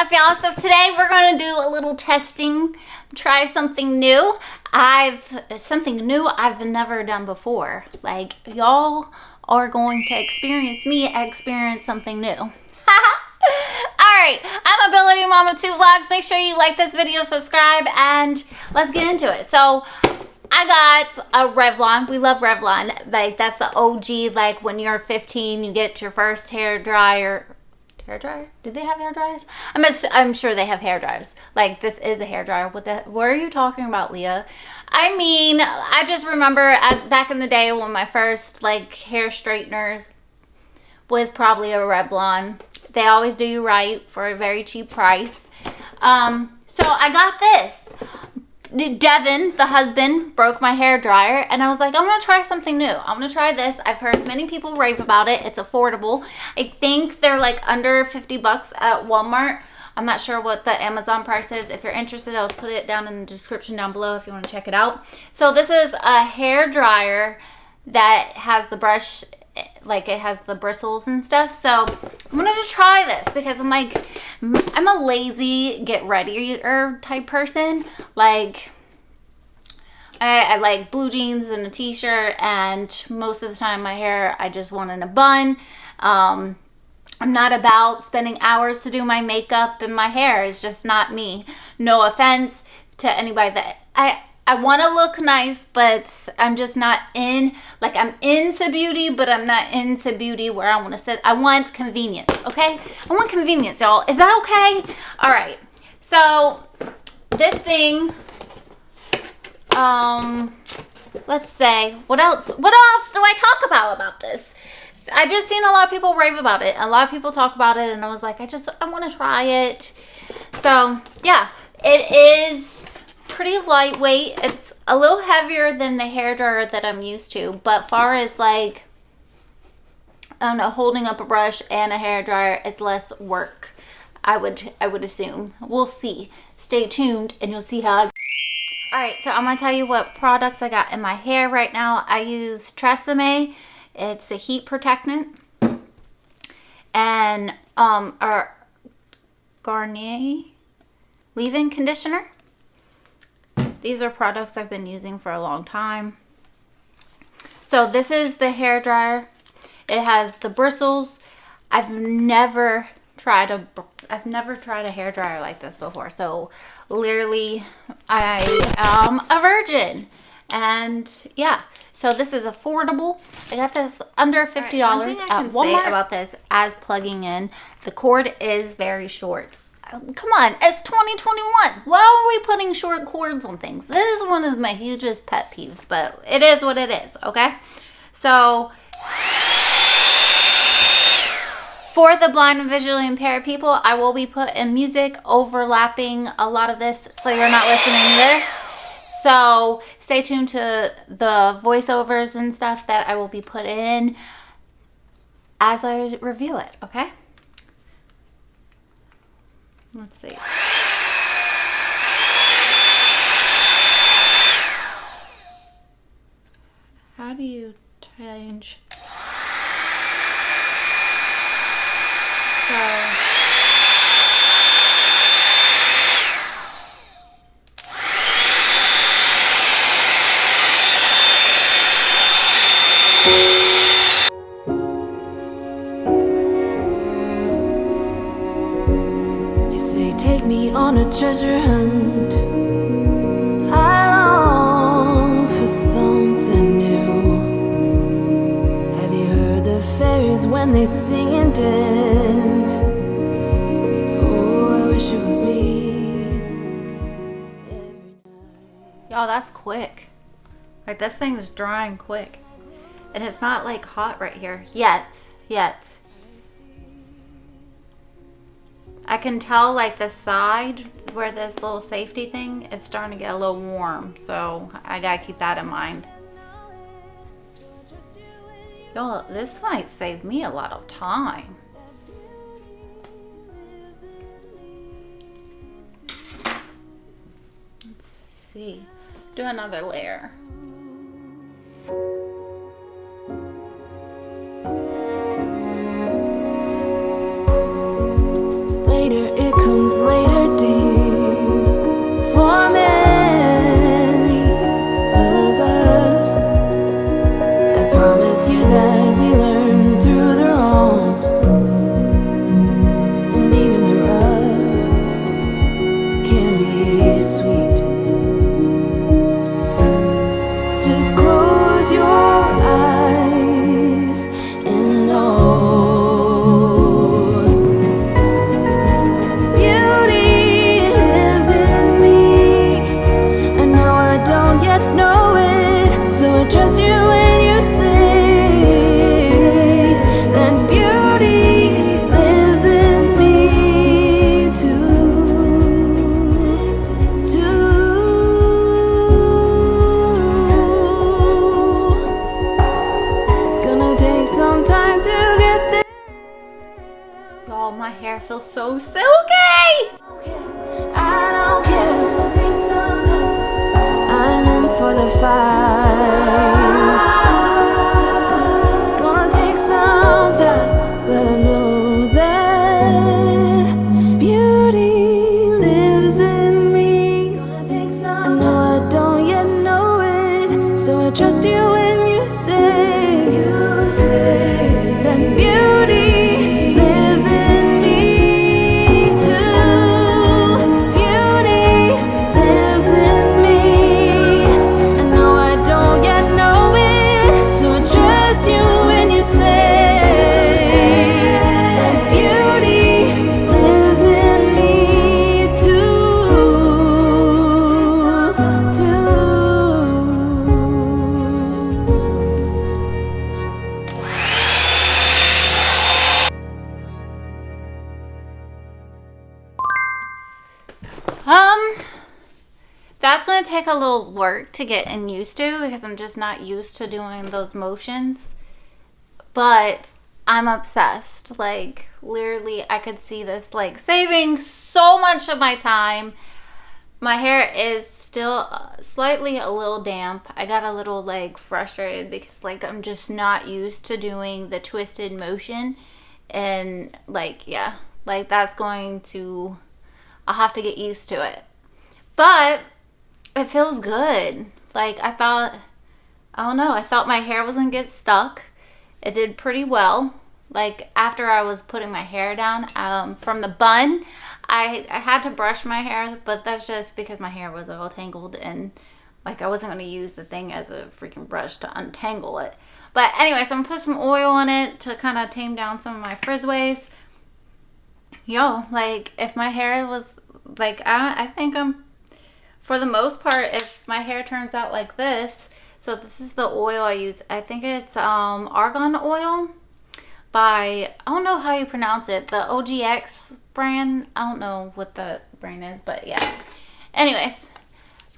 up, y'all? So today we're going to do a little testing, try something new. Something new I've never done before. Like, y'all are going to experience something new. Alright, I'm Ability Mama 2 Vlogs. Make sure you like this video, subscribe, and let's get into it. So, I got a Revlon. We love Revlon. Like, that's the OG, like, when you're 15, you get your first hair dryer. Hair dryer? Do they have hair dryers? I'm sure they have hair dryers. Like, this is a hair dryer. What are you talking about, Leah? I mean, I just remember back in the day when my first, like, hair straighteners was probably a Revlon. They always do you right for a very cheap price. So I got this. Devin, the husband, broke my hair dryer, and I was like, I'm gonna try something new. I'm gonna try this. I've heard many people rave about it. It's affordable. I think they're like under 50 bucks at Walmart. I'm not sure what the Amazon price is. If you're interested, I'll put it down in the description down below if you want to check it out. So this is a hair dryer that has the brush, like it has the bristles and stuff. So I'm gonna just try this because I'm like, I'm a lazy get readier type person. Like, I like blue jeans and a t-shirt, and most of the time my hair I just want in a bun. I'm not about spending hours to do my makeup and my hair. It's just not me. No offense to anybody that I want to look nice, but I'm just not in, like, I'm into beauty, but I'm not into beauty where I want to sit. I want convenience, okay? I want convenience, y'all. Is that okay? All right. So this thing, let's say, what else do I talk about this? I just seen a lot of people rave about it. A lot of people talk about it, and I was like, I want to try it. So yeah, it is pretty lightweight. It's a little heavier than the hair dryer that I'm used to, but far as like, I don't know, holding up a brush and a hair dryer, it's less work. I would assume. We'll see. Stay tuned and you'll see how. Alright, so I'm gonna tell you what products I got in my hair right now. I use Tresemme. It's a heat protectant, and our Garnier leave-in conditioner. These are products I've been using for a long time. So this is the hair dryer. It has the bristles. I've never tried a hair dryer like this before. So literally, I am a virgin. And yeah, so this is affordable. I got this under $50 at Walmart. About this as plugging in, the cord is very short. Come on, it's 2021. Why are we putting short cords on things? This is one of my hugest pet peeves, but it is what it is, okay? So, for the blind and visually impaired people, I will be putting music overlapping a lot of this, so you're not listening to this. So, stay tuned to the voiceovers and stuff that I will be putting in as I review it, okay? Let's see. How do you change? Take me on a treasure hunt. I long for something new. Have you heard the fairies when they sing and dance? Oh, I wish it was me. Y'all, that's quick. Like, this thing's drying quick. And it's not like hot right here yet. I can tell, like, the side where this little safety thing, it's starting to get a little warm. So I gotta keep that in mind. Y'all, this might save me a lot of time. Let's see. Do another layer. Later it comes comes later, dear. For many of us, I promise you that we learn through the wrongs, and even the rough can be sweet. Just close your eyes and know beauty lives in me. I know I don't yet know it, so I trust you when you say that beauty lives in me It's gonna take some time to get there. Y'all, my hair feels so silky. I don't care. It'll take some time. I'm in for the fight. It's gonna take some time, but I know that beauty lives in me. Gonna take some time. I know I don't yet know it, so I trust you when you say that beauty lives in me too. Beauty lives in me. I know I don't yet know it, so I trust you when you say that beauty lives in me That's gonna take a little work to get used to because I'm just not used to doing those motions. But I'm obsessed. Like, literally, I could see this like saving so much of my time. My hair is still slightly a little damp. I got a little like frustrated because like I'm just not used to doing the twisted motion, and like, yeah, like that's going to, I'll have to get used to it. But it feels good. Like, I thought my hair wasn't get stuck. It did pretty well. Like, after I was putting my hair down from the bun, I had to brush my hair, but that's just because my hair was all tangled and like I wasn't going to use the thing as a freaking brush to untangle it. But anyway, so I'm going to put some oil on it to kind of tame down some of my frizzways. Yo, like, if my hair was like, I think I'm, for the most part, if my hair turns out like this, so this is the oil I use. I think it's argan oil by, I don't know how you pronounce it, the OGX brand. I don't know what the brand is, but yeah. Anyways,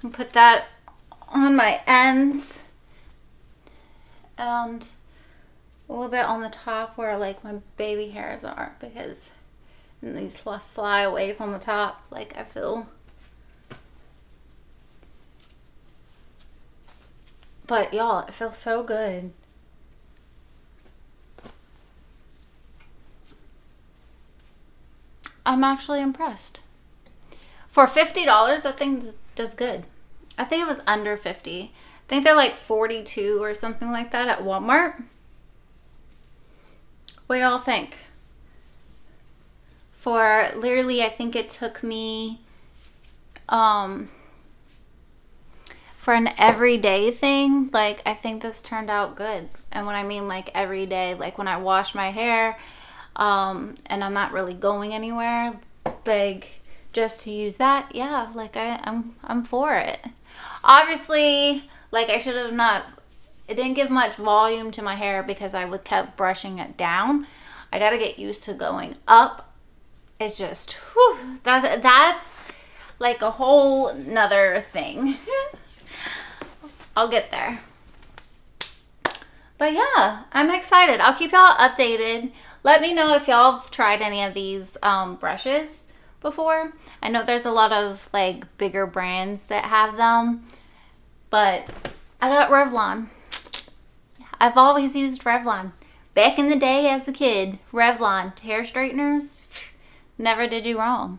I'm gonna put that on my ends and a little bit on the top where like my baby hairs are, because these flyaways on the top, like, I feel. But y'all, it feels so good. I'm actually impressed. For $50, that thing does good. I think it was under 50. I think they're like 42 or something like that at Walmart. What y'all think? For literally, I think it took me for an everyday thing, like, I think this turned out good. And when I mean like every day, like when I wash my hair and I'm not really going anywhere, like, just to use that, yeah, like I'm for it. Obviously, like, I should have not, it didn't give much volume to my hair because I would kept brushing it down. I gotta get used to going up. It's just, whew, that's like a whole nother thing. I'll get there. But yeah, I'm excited. I'll keep y'all updated. Let me know if y'all have tried any of these brushes before. I know there's a lot of like bigger brands that have them, but I got Revlon. I've always used Revlon. Back in the day as a kid, Revlon hair straighteners, never did you wrong.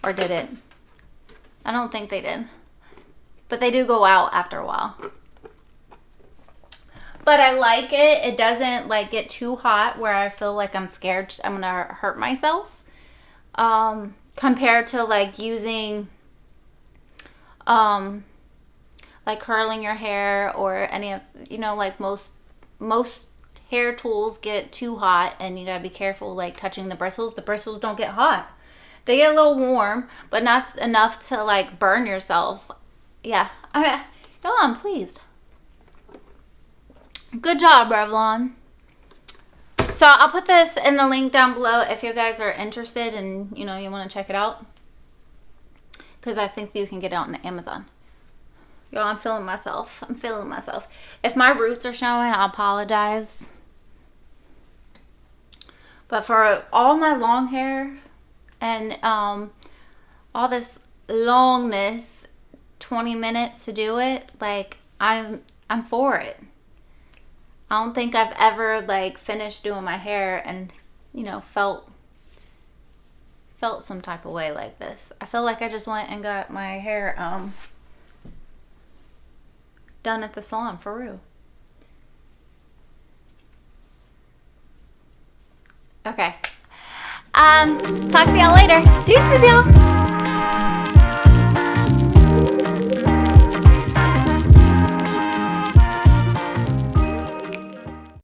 Or did it? I don't think they did. But they do go out after a while. But I like it. It doesn't like get too hot where I feel like I'm scared I'm gonna hurt myself. Compared to like using like curling your hair or any of, you know, like most hair tools get too hot and you gotta be careful like touching the bristles. The bristles don't get hot. They get a little warm, but not enough to like burn yourself. Yeah, I'm pleased. Good job, Revlon. So I'll put this in the link down below if you guys are interested and you know you want to check it out, because I think you can get it on Amazon. Y'all, I'm feeling myself. I'm feeling myself. If my roots are showing, I apologize. But for all my long hair and all this longness, 20 minutes to do it, like I'm for it. I don't think I've ever like finished doing my hair and, you know, felt some type of way like this. I feel like I just went and got my hair done at the salon for real. Okay. Talk to y'all later. Deuces, y'all.